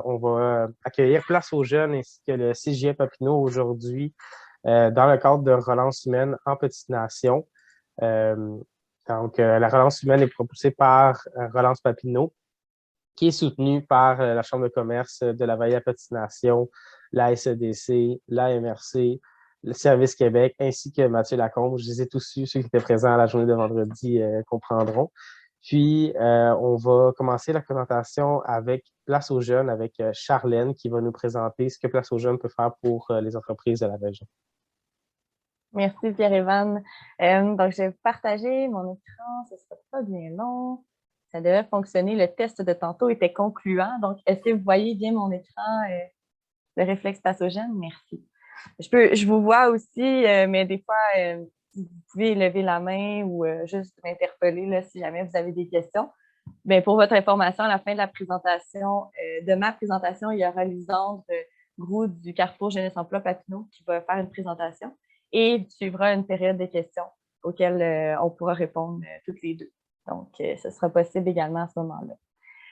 On va accueillir Place aux jeunes ainsi que le CJF Papineau aujourd'hui dans le cadre de Relance humaine en Petite Nation. Euh, la relance humaine est propulsée par Relance Papineau, qui est soutenue par la Chambre de commerce de la Vallée de la Petite Nation, la SEDC, la MRC, le Service Québec, ainsi que Mathieu Lacombe. Je les ai tous eus, ceux qui étaient présents à la journée de vendredi comprendront. Puis, on va commencer la présentation avec Place aux jeunes, avec Charlène, qui va nous présenter ce que Place aux jeunes peut faire pour les entreprises de la région. Merci Pierre-Évan. Donc, je vais partager mon écran. Ce ne sera pas bien long. Ça devait fonctionner. Le test de tantôt était concluant. Donc, est-ce que vous voyez bien mon écran, le réflexe Place aux jeunes? Merci. Je vous vois aussi, mais des fois, vous pouvez lever la main ou juste m'interpeller là, si jamais vous avez des questions. Bien, pour votre information, à la fin de la présentation, de ma présentation, il y aura Lisandre Groux du Carrefour Jeunesse Emploi Papineau qui va faire une présentation et suivra une période de questions auxquelles on pourra répondre toutes les deux. Donc, ce sera possible également à ce moment-là.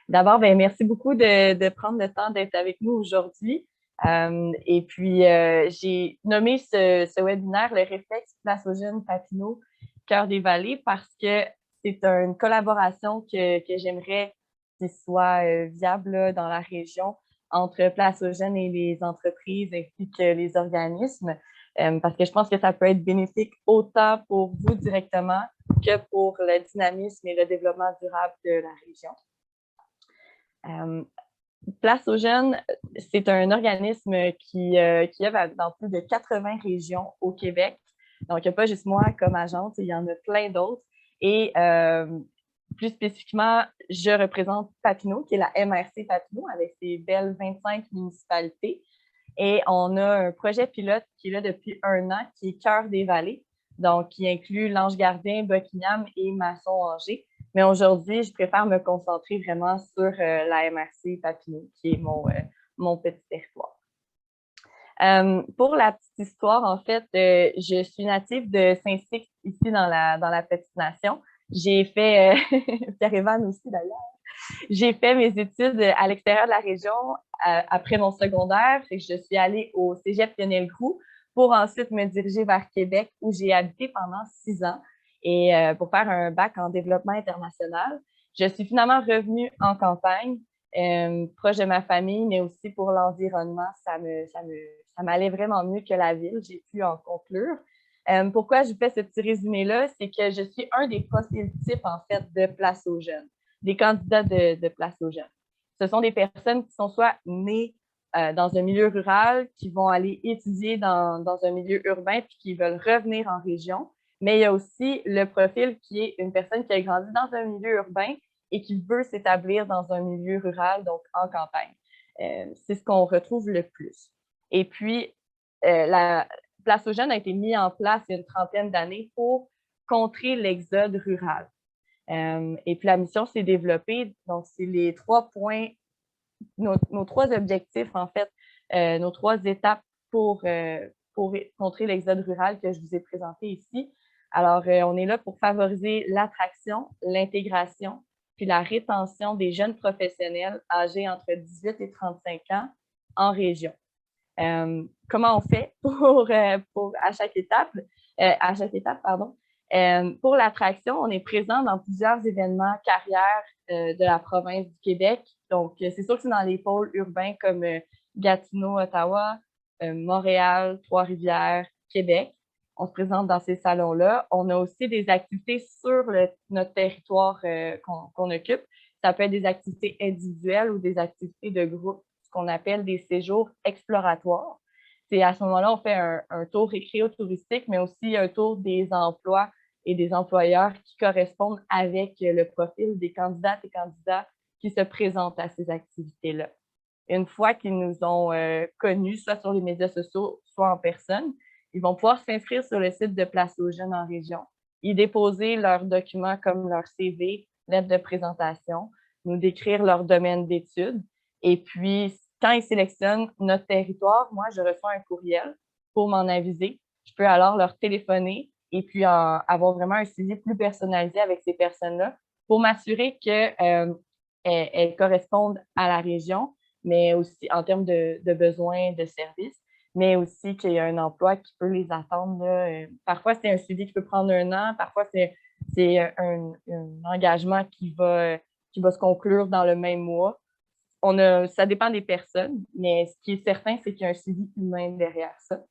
D'abord, bien, merci beaucoup de prendre le temps d'être avec nous aujourd'hui. Et puis, j'ai nommé ce webinaire le réflexe Place aux jeunes Papineau, Cœur des Vallées, parce que c'est une collaboration que j'aimerais qu'il soit viable là, dans la région entre Place aux jeunes et les entreprises ainsi que les organismes, parce que je pense que ça peut être bénéfique autant pour vous directement que pour le dynamisme et le développement durable de la région. Place aux jeunes, c'est un organisme qui œuvre dans plus de 80 régions au Québec. Donc, il n'y a pas juste moi comme agente, il y en a plein d'autres. Et plus spécifiquement, je représente Papineau, qui est la MRC Papineau, avec ses belles 25 municipalités. Et on a un projet pilote qui est là depuis 1 an, qui est Cœur des Vallées, donc qui inclut L'Ange-Gardien, Buckingham et Masson-Angers. Mais aujourd'hui, je préfère me concentrer vraiment sur la MRC Papineau, qui est mon petit territoire. Pour la petite histoire, en fait, je suis native de Saint-Sixte, ici dans la Petite Nation. J'ai fait, Pierre-Évan aussi d'ailleurs, j'ai fait mes études à l'extérieur de la région après mon secondaire. Je suis allée au Cégep Lionel-Groux pour ensuite me diriger vers Québec où j'ai habité pendant 6 ans et pour faire un bac en développement international. Je suis finalement revenue en campagne, proche de ma famille, mais aussi pour l'environnement. Ça m'allait vraiment mieux que la ville. J'ai pu en conclure. Pourquoi je fais ce petit résumé-là? C'est que je suis un des profils types, en fait, de Place aux jeunes, des candidats de Place aux jeunes. Ce sont des personnes qui sont soit nées dans un milieu rural, qui vont aller étudier dans un milieu urbain puis qui veulent revenir en région. Mais il y a aussi le profil qui est une personne qui a grandi dans un milieu urbain et qui veut s'établir dans un milieu rural, donc en campagne. C'est ce qu'on retrouve le plus. Et puis, la Place aux jeunes a été mise en place il y a une trentaine d'années pour contrer l'exode rural. Et puis, la mission s'est développée. Donc, c'est les 3 points, nos 3 objectifs, en fait, nos 3 étapes pour contrer l'exode rural que je vous ai présenté ici. Alors, on est là pour favoriser l'attraction, l'intégration, puis la rétention des jeunes professionnels âgés entre 18 et 35 ans en région. Comment on fait à chaque étape, pardon. Pour l'attraction, on est présent dans plusieurs événements carrières de la province du Québec. Donc, c'est sûr que c'est dans les pôles urbains comme Gatineau, Ottawa, Montréal, Trois-Rivières, Québec. On se présente dans ces salons-là. On a aussi des activités sur notre territoire qu'on occupe. Ça peut être des activités individuelles ou des activités de groupe, ce qu'on appelle des séjours exploratoires. C'est à ce moment-là, on fait un tour récréo-touristique, mais aussi un tour des emplois et des employeurs qui correspondent avec le profil des candidates et candidats qui se présentent à ces activités-là. Une fois qu'ils nous ont connus, soit sur les médias sociaux, soit en personne, ils vont pouvoir s'inscrire sur le site de Place aux jeunes en région, y déposer leurs documents comme leur CV, lettre de présentation, nous décrire leur domaine d'études. Et puis, quand ils sélectionnent notre territoire, moi, je reçois un courriel pour m'en aviser. Je peux alors leur téléphoner et puis avoir vraiment un suivi plus personnalisé avec ces personnes-là pour m'assurer qu'elles correspondent à la région, mais aussi en termes de besoins de services, mais aussi qu'il y a un emploi qui peut les attendre. Là. Parfois, c'est un suivi qui peut prendre 1 an, parfois, c'est un engagement qui va se conclure dans le même mois. Ça dépend des personnes, mais ce qui est certain, c'est qu'il y a un suivi humain derrière ça.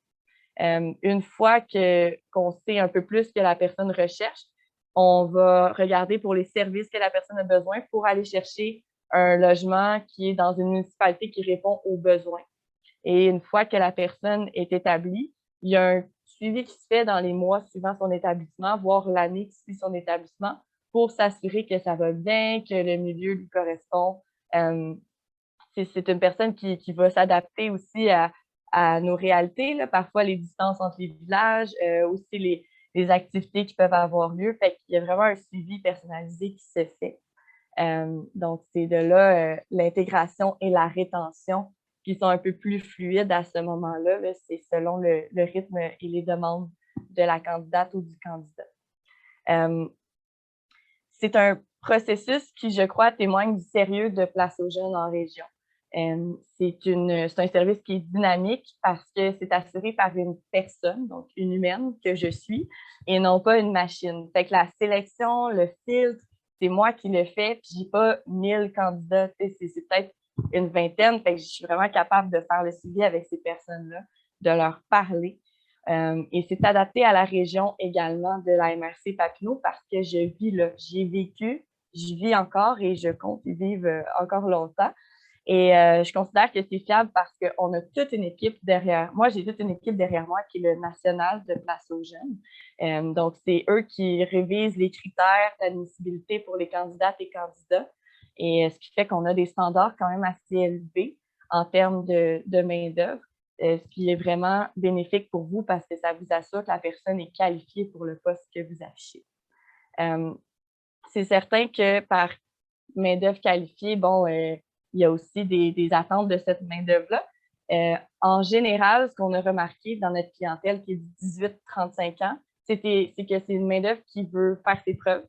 Une fois qu'on sait un peu plus ce que la personne recherche, on va regarder pour les services que la personne a besoin pour aller chercher un logement qui est dans une municipalité qui répond aux besoins. Et une fois que la personne est établie, il y a un suivi qui se fait dans les mois suivant son établissement, voire l'année qui suit son établissement, pour s'assurer que ça va bien, que le milieu lui correspond. C'est une personne qui va s'adapter aussi à nos réalités, là. Parfois les distances entre les villages, aussi les activités qui peuvent avoir lieu. Fait qu'il y a vraiment un suivi personnalisé qui se fait. Donc, c'est de là l'intégration et la rétention qui sont un peu plus fluides à ce moment-là. Là. C'est selon le rythme et les demandes de la candidate ou du candidat. C'est un processus qui, je crois, témoigne du sérieux de Place aux jeunes en région. C'est un service qui est dynamique parce que c'est assuré par une personne, donc une humaine que je suis, et non pas une machine. Fait que la sélection, le filtre, c'est moi qui le fais, puis j'ai pas 1000 candidats, c'est peut-être une vingtaine, fait que je suis vraiment capable de faire le suivi avec ces personnes-là, de leur parler. Et c'est adapté à la région également de la MRC Papineau parce que je vis là, j'y ai vécu, j'y vis encore et je compte y vivre encore longtemps. Et je considère que c'est fiable parce qu'on a toute une équipe derrière. Moi, j'ai toute une équipe derrière moi qui est le national de Place aux jeunes. Donc, c'est eux qui révisent les critères d'admissibilité pour les candidates et candidats. Et ce qui fait qu'on a des standards quand même assez élevés en termes de main-d'œuvre, ce qui est vraiment bénéfique pour vous parce que ça vous assure que la personne est qualifiée pour le poste que vous affichez. C'est certain que par main-d'œuvre qualifiée, bon, il y a aussi des attentes de cette main-d'œuvre-là. En général, ce qu'on a remarqué dans notre clientèle qui est de 18-35 ans, c'est que c'est une main-d'œuvre qui veut faire ses preuves,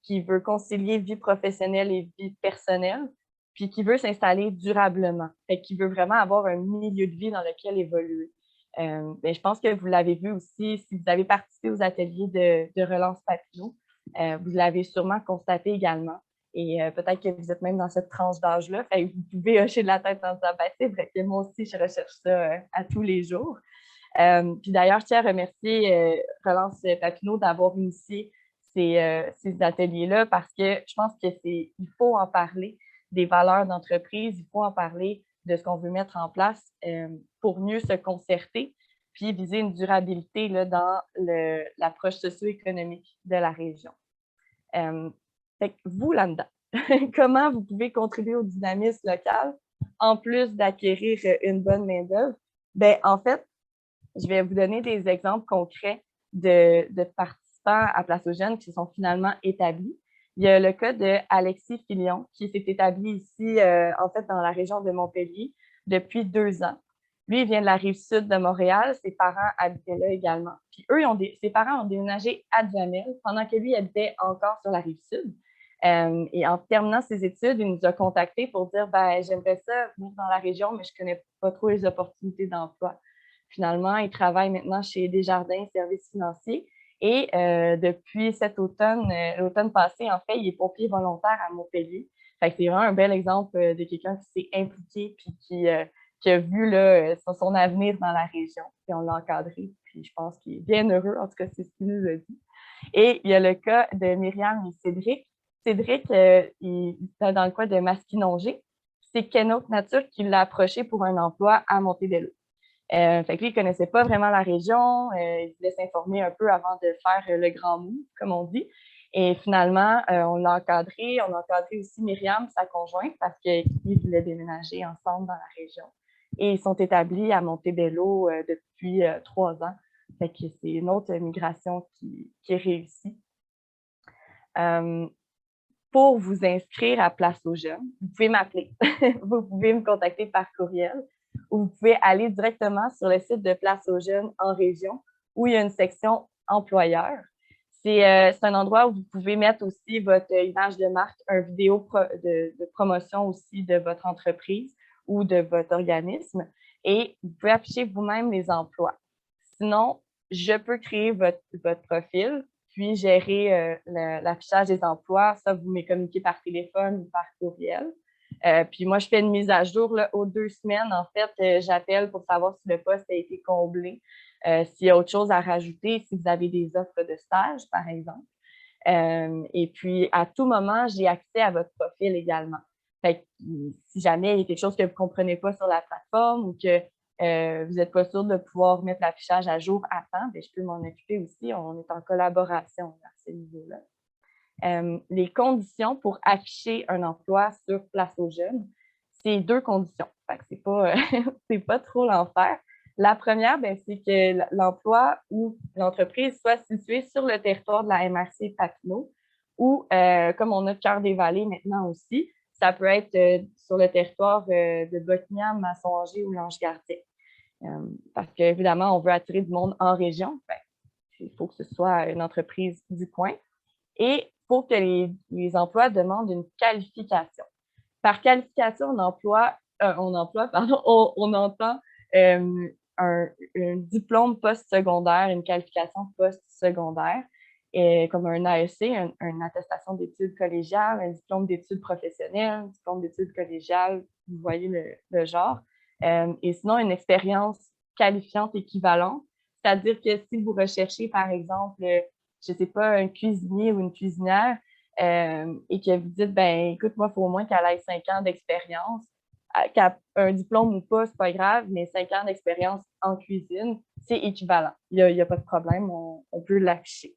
qui veut concilier vie professionnelle et vie personnelle, puis qui veut s'installer durablement, fait qui veut vraiment avoir un milieu de vie dans lequel évoluer. Je pense que vous l'avez vu aussi, si vous avez participé aux ateliers de Relance Papineau, vous l'avez sûrement constaté également. Et peut-être que vous êtes même dans cette tranche d'âge-là. Vous pouvez hocher de la tête en disant « c'est vrai que moi aussi, je recherche ça à tous les jours ». Puis d'ailleurs, je tiens à remercier Relance Papineau d'avoir initié ces ateliers-là parce que je pense qu'il faut en parler des valeurs d'entreprise, il faut en parler de ce qu'on veut mettre en place pour mieux se concerter puis viser une durabilité là, dans l'approche socio-économique de la région. Fait que vous, là-dedans, comment vous pouvez contribuer au dynamisme local en plus d'acquérir une bonne main-d'œuvre? En fait, je vais vous donner des exemples concrets de participants à Place aux jeunes qui sont finalement établis. Il y a le cas de Alexis Filion qui s'est établi ici, en fait, dans la région de Montpellier depuis 2 ans. Lui, il vient de la rive sud de Montréal. Ses parents habitaient là également. Puis eux, ses parents ont déménagé à Duhamel pendant que lui habitait encore sur la rive sud. Et en terminant ses études, il nous a contactés pour dire j'aimerais ça venir dans la région, mais je ne connais pas trop les opportunités d'emploi. Finalement, il travaille maintenant chez Desjardins Services financiers. Et depuis cet automne, l'automne passé, en fait, il est pompier volontaire à Montpellier. C'est vraiment un bel exemple de quelqu'un qui s'est impliqué puis qui a vu là, son avenir dans la région. Puis on l'a encadré, puis je pense qu'il est bien heureux, en tout cas, c'est ce qu'il nous a dit. Et il y a le cas de Myriam et Cédric. Cédric, il est dans le coin de Masquinongé. C'est Kenote Nature qui l'a approché pour un emploi à Montebello. Fait que lui, il ne connaissait pas vraiment la région. Il voulait s'informer un peu avant de faire le grand move, comme on dit. Et finalement, on l'a encadré. On a encadré aussi Myriam, sa conjointe, parce qu'ils voulaient déménager ensemble dans la région. Et ils sont établis à Montebello depuis 3 ans. Fait que c'est une autre migration qui est réussie. Pour vous inscrire à Place aux jeunes, vous pouvez m'appeler. Vous pouvez me contacter par courriel ou vous pouvez aller directement sur le site de Place aux jeunes en région où il y a une section employeur. C'est un endroit où vous pouvez mettre aussi votre image de marque, une vidéo de promotion aussi de votre entreprise ou de votre organisme et vous pouvez afficher vous-même les emplois. Sinon, je peux créer votre profil, puis gérer l'affichage des emplois. Ça, vous me communiquez par téléphone ou par courriel. Puis moi, je fais une mise à jour là, aux 2 semaines. En fait, j'appelle pour savoir si le poste a été comblé, s'il y a autre chose à rajouter, si vous avez des offres de stage, par exemple. Et puis, à tout moment, j'ai accès à votre profil également. Fait que, si jamais il y a quelque chose que vous ne comprenez pas sur la plateforme ou que vous n'êtes pas sûr de pouvoir mettre l'affichage à jour à temps, bien, je peux m'en occuper aussi. On est en collaboration à ce niveau-là. Les conditions pour afficher un emploi sur Place aux jeunes, c'est 2 conditions. Fait que c'est pas trop l'enfer. La première, ben, c'est que l'emploi ou l'entreprise soit située sur le territoire de la MRC Papineau ou, comme on a Cœur-des-Vallées maintenant aussi, ça peut être sur le territoire de Buckingham, Masson-Angers ou Lange-Gardien. Parce qu'évidemment, on veut attirer du monde en région. Ben, il faut que ce soit une entreprise du coin. Et il faut que les emplois demandent une qualification. Par qualification, on entend un diplôme post-secondaire, une qualification post-secondaire, comme un AEC, une attestation d'études collégiales, un diplôme d'études professionnelles, un diplôme d'études collégiales, vous voyez le genre. Et sinon, une expérience qualifiante équivalente, c'est-à-dire que si vous recherchez, par exemple, je ne sais pas, un cuisinier ou une cuisinière, et que vous dites, ben écoute, moi, il faut au moins qu'elle ait 5 ans d'expérience. Un diplôme ou pas, c'est pas grave, mais 5 ans d'expérience en cuisine, c'est équivalent. Il n'y a pas de problème, on peut l'afficher.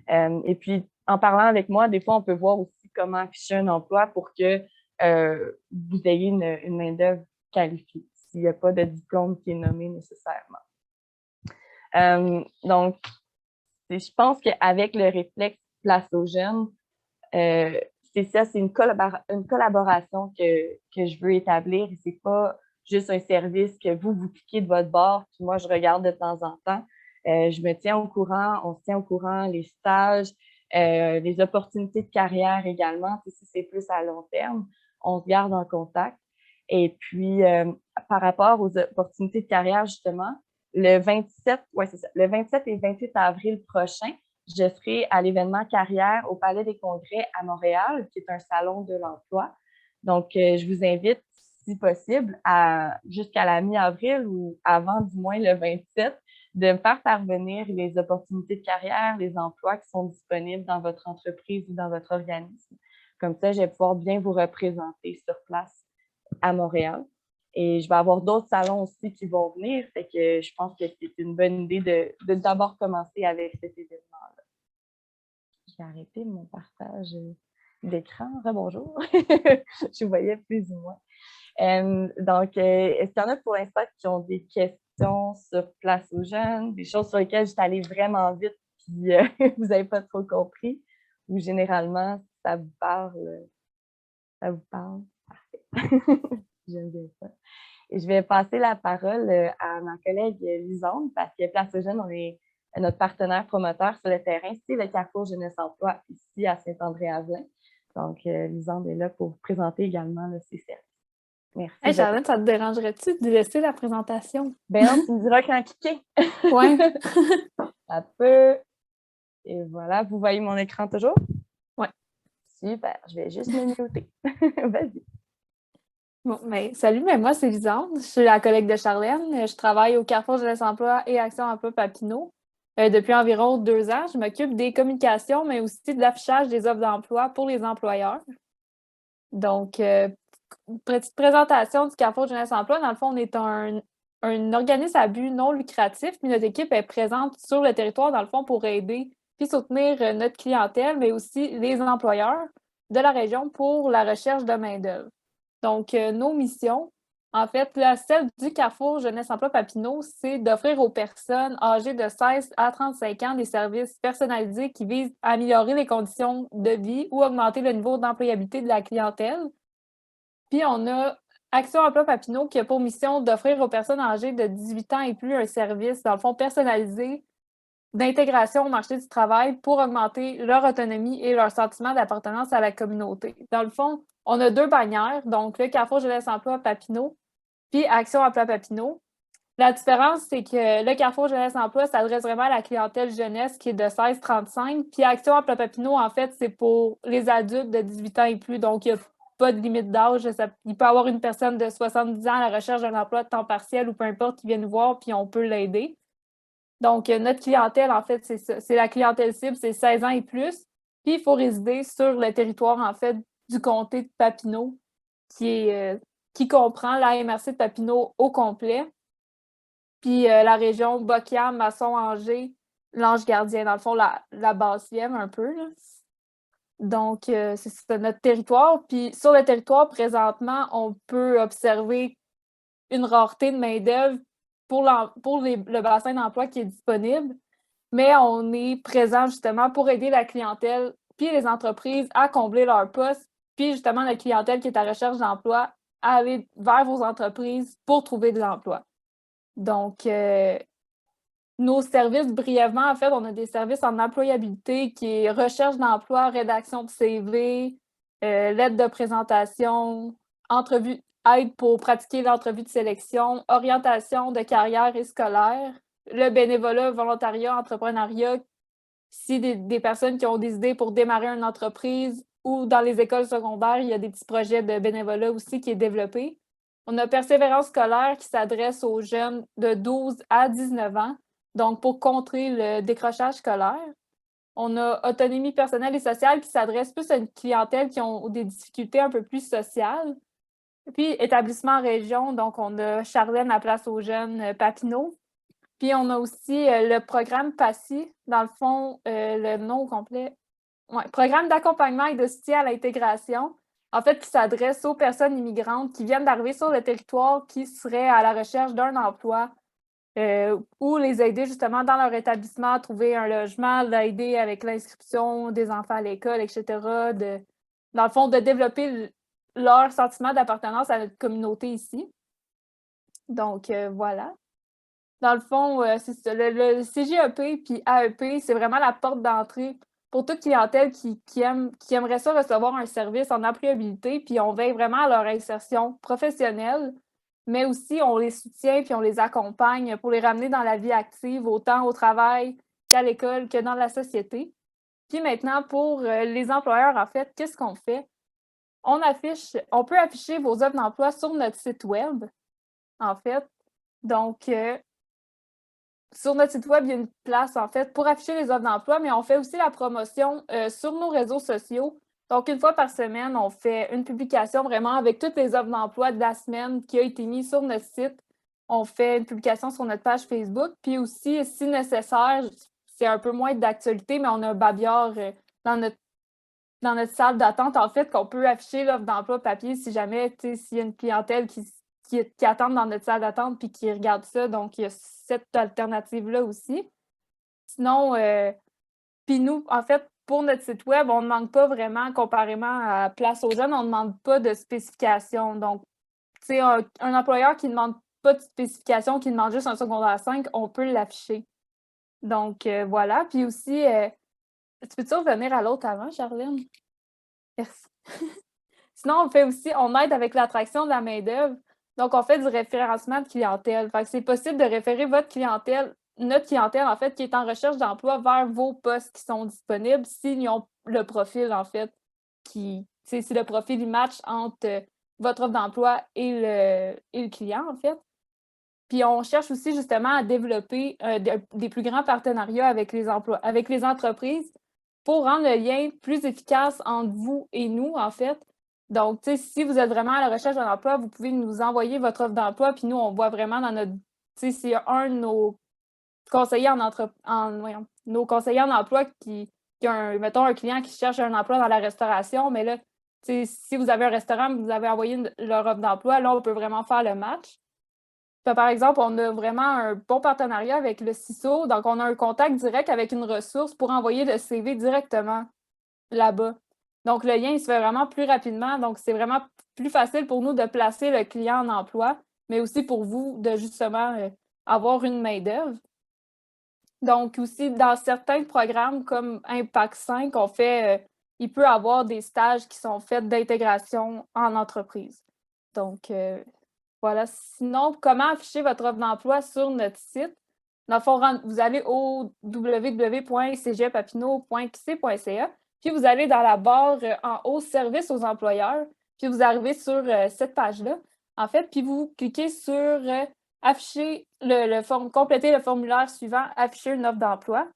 Et puis, en parlant avec moi, des fois, on peut voir aussi comment afficher un emploi pour que vous ayez une main-d'œuvre qualifiée, s'il n'y a pas de diplôme qui est nommé nécessairement. Donc, je pense qu'avec le réflexe Place aux jeunes, c'est ça, c'est une collaboration que je veux établir. Et c'est pas juste un service que vous cliquez de votre bord, puis moi, je regarde de temps en temps. Je me tiens au courant, on se tient au courant, les stages, les opportunités de carrière également. Si c'est plus à long terme, on se garde en contact. Et puis, par rapport aux opportunités de carrière, justement, le 27 et 28 avril prochain, je serai à l'événement carrière au Palais des Congrès à Montréal, qui est un salon de l'emploi. Donc, je vous invite, si possible, jusqu'à la mi-avril ou avant du moins le 27, de me faire parvenir les opportunités de carrière, les emplois qui sont disponibles dans votre entreprise ou dans votre organisme. Comme ça, je vais pouvoir bien vous représenter sur place à Montréal. Et je vais avoir d'autres salons aussi qui vont venir. Fait que je pense que c'est une bonne idée de d'abord commencer avec cet événement-là. Je vais arrêter mon partage d'écran. Rebonjour. Je vous voyais plus ou moins. Donc, est-ce qu'il y en a pour l'instant qui ont des questions sur Place aux jeunes, des choses sur lesquelles je suis allée vraiment vite puis vous n'avez pas trop compris, ou généralement, ça vous parle? Ça vous parle? Parfait. J'aime bien ça. Et je vais passer la parole à ma collègue Lisande, parce que Place aux jeunes, on est notre partenaire promoteur sur le terrain. C'est le Carrefour Jeunesse Emploi ici à Saint-André-Avelin. Donc, Lisande est là pour vous présenter également là, ses services. Merci. Hey, Charlotte, ça te dérangerait-tu de laisser la présentation? Ben non, tu me diras quand cliquer. Oui. Ça peut. Et voilà, vous voyez mon écran toujours? Oui. Super, je vais juste me muter. Vas-y. Bon, ben, salut, moi, c'est Lisande. Je suis la collègue de Charlène. Je travaille au Carrefour Jeunesse Emploi et Action Emploi Papineau. Depuis environ 2 ans, je m'occupe des communications, mais aussi de l'affichage des offres d'emploi pour les employeurs. Donc, petite présentation du Carrefour Jeunesse Emploi. Dans le fond, on est un organisme à but non lucratif, mais notre équipe est présente sur le territoire, dans le fond, pour aider puis soutenir notre clientèle, mais aussi les employeurs de la région pour la recherche de main-d'œuvre. Donc, nos missions, en fait, celle du Carrefour Jeunesse Emploi Papineau, c'est d'offrir aux personnes âgées de 16 à 35 ans des services personnalisés qui visent à améliorer les conditions de vie ou augmenter le niveau d'employabilité de la clientèle. Puis, on a Action Emploi Papineau qui a pour mission d'offrir aux personnes âgées de 18 ans et plus un service, dans le fond, personnalisé d'intégration au marché du travail pour augmenter leur autonomie et leur sentiment d'appartenance à la communauté. Dans le fond, on a 2 bannières, donc le Carrefour Jeunesse Emploi Papineau puis Action Emploi Papineau. La différence, c'est que le Carrefour Jeunesse Emploi s'adresse vraiment à la clientèle jeunesse qui est de 16-35. Puis Action Emploi Papineau, en fait, c'est pour les adultes de 18 ans et plus. Donc, il n'y a pas de limite d'âge. Il peut y avoir une personne de 70 ans à la recherche d'un emploi de temps partiel ou peu importe qui vient nous voir, puis on peut l'aider. Donc, notre clientèle, en fait, c'est ça. C'est la clientèle cible, c'est 16 ans et plus. Puis, il faut résider sur le territoire, en fait, du comté de Papineau, qui comprend la MRC de Papineau au complet. Puis la région Bocam, Masson, Angers, l'Ange-Gardien, dans le fond, la Basse-Sienne un peu. Là. Donc, c'est notre territoire. Puis sur le territoire, présentement, on peut observer une rareté de main-d'œuvre pour le bassin d'emploi qui est disponible, mais on est présent justement pour aider la clientèle puis les entreprises à combler leurs postes, puis justement la clientèle qui est à recherche d'emploi à aller vers vos entreprises pour trouver de l'emploi. Donc, nos services, brièvement, en fait, on a des services en employabilité qui est recherche d'emploi, rédaction de CV, lettre de présentation, entrevue, aide pour pratiquer l'entrevue de sélection, orientation de carrière et scolaire, le bénévolat, volontariat, entrepreneuriat, si des personnes qui ont des idées pour démarrer une entreprise ou dans les écoles secondaires, il y a des petits projets de bénévolat aussi qui est développé. On a Persévérance scolaire qui s'adresse aux jeunes de 12 à 19 ans, donc pour contrer le décrochage scolaire. On a Autonomie personnelle et sociale qui s'adresse plus à une clientèle qui ont des difficultés un peu plus sociales. Puis Établissement en région, donc on a Charlène à Place aux jeunes Papineau. Puis on a aussi le programme PACI, dans le fond, le nom complet. Ouais, Programme d'accompagnement et de soutien à l'intégration, en fait, qui s'adresse aux personnes immigrantes qui viennent d'arriver sur le territoire, qui seraient à la recherche d'un emploi, ou les aider justement dans leur établissement à trouver un logement, l'aider avec l'inscription des enfants à l'école, etc. Dans le fond, de développer leur sentiment d'appartenance à notre communauté ici. Donc, voilà. Dans le fond, c'est ça. Le CGEP puis AEP, c'est vraiment la porte d'entrée pour toute clientèle qui aimerait ça recevoir un service en employabilité, puis on veille vraiment à leur insertion professionnelle, mais aussi on les soutient puis on les accompagne pour les ramener dans la vie active, autant au travail qu'à l'école que dans la société. Puis maintenant, pour les employeurs, en fait, qu'est-ce qu'on fait? On peut afficher vos offres d'emploi sur notre site web, en fait. Donc, sur notre site web, il y a une place, en fait, pour afficher les offres d'emploi, mais on fait aussi la promotion sur nos réseaux sociaux. Donc, une fois par semaine, on fait une publication vraiment avec toutes les offres d'emploi de la semaine qui a été mise sur notre site. On fait une publication sur notre page Facebook. Puis aussi, si nécessaire, c'est un peu moins d'actualité, mais on a un babillard dans notre salle d'attente, en fait, qu'on peut afficher l'offre d'emploi papier si jamais, s'il y a une clientèle qui attendent dans notre salle d'attente puis qui regardent ça. Donc, il y a cette alternative-là aussi. Sinon, puis nous, en fait, pour notre site web, on ne demande pas vraiment, comparément à Place aux jeunes, on ne demande pas de spécification. Donc, tu sais, un employeur qui ne demande pas de spécification, qui demande juste un secondaire 5, on peut l'afficher. Donc, voilà. Puis aussi, tu peux-tu revenir à l'autre avant, Charlène? Merci. Sinon, on aide avec l'attraction de la main-d'œuvre. Donc, on fait du référencement de clientèle. Fait que c'est possible de référer notre clientèle, en fait, qui est en recherche d'emploi vers vos postes qui sont disponibles s'ils ont le profil, en fait, si le profil il match entre votre offre d'emploi et le client, en fait. Puis, on cherche aussi justement à développer des plus grands partenariats avec les entreprises pour rendre le lien plus efficace entre vous et nous, en fait. Donc, si vous êtes vraiment à la recherche d'un emploi, vous pouvez nous envoyer votre offre d'emploi, puis nous, on voit vraiment dans notre... Si un de nos conseillers nos conseillers en emploi qui a, mettons, un client qui cherche un emploi dans la restauration, mais là, si vous avez un restaurant, vous avez envoyé leur offre d'emploi, là, on peut vraiment faire le match. Puis, par exemple, on a vraiment un bon partenariat avec le CISO, donc on a un contact direct avec une ressource pour envoyer le CV directement là-bas. Donc, le lien, il se fait vraiment plus rapidement. Donc, c'est vraiment plus facile pour nous de placer le client en emploi, mais aussi pour vous de justement avoir une main-d'œuvre. Donc, aussi, dans certains programmes comme Impact 5, il peut y avoir des stages qui sont faits d'intégration en entreprise. Donc, Voilà. Sinon, comment afficher votre offre d'emploi sur notre site? Dans le fond, vous allez au www.cgpapineau.qc.ca, puis vous allez dans la barre en haut Services aux employeurs, puis vous arrivez sur cette page-là, en fait, puis vous cliquez sur afficher compléter le formulaire suivant, afficher une offre d'emploi.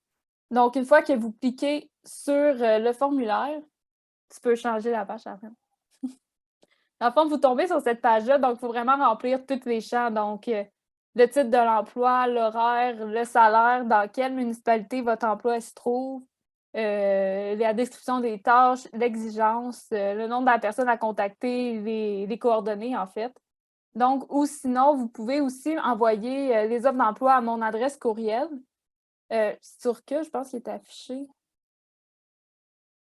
Donc, une fois que vous cliquez sur le formulaire, tu peux changer la page après. Dans le fond, vous tombez sur cette page-là, donc il faut vraiment remplir tous les champs. Donc, le titre de l'emploi, l'horaire, le salaire, dans quelle municipalité votre emploi se trouve, la description des tâches, l'exigence, le nom de la personne à contacter, les coordonnées, en fait. Donc, ou sinon, vous pouvez aussi envoyer les offres d'emploi à mon adresse courriel. Sur que je pense qu'il est affiché.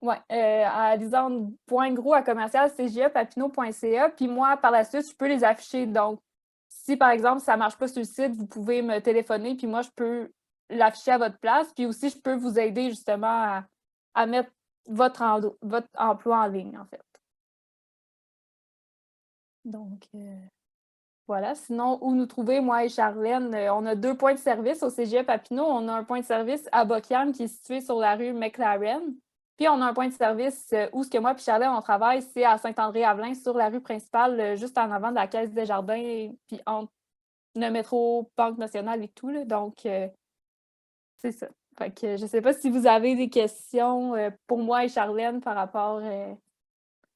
Oui, à lisande.gros@cgpapineau.ca. Puis moi, par la suite, je peux les afficher. Donc, si par exemple, ça ne marche pas sur le site, vous pouvez me téléphoner, puis moi, je peux l'afficher à votre place. Puis aussi, je peux vous aider justement à mettre votre emploi en ligne, en fait. Donc, voilà. Sinon, où nous trouver, moi et Charlène, on a 2 points de service au cégep Papineau. On a un point de service à Boquiam qui est situé sur la rue McLaren. Puis on a un point de service où ce que moi et Charlène, on travaille, c'est à Saint-André-Avelin, sur la rue principale, juste en avant de la Caisse des Jardins, puis entre le métro, Banque nationale et tout. Là. Donc, c'est ça. Fait que je ne sais pas si vous avez des questions pour moi et Charlène par rapport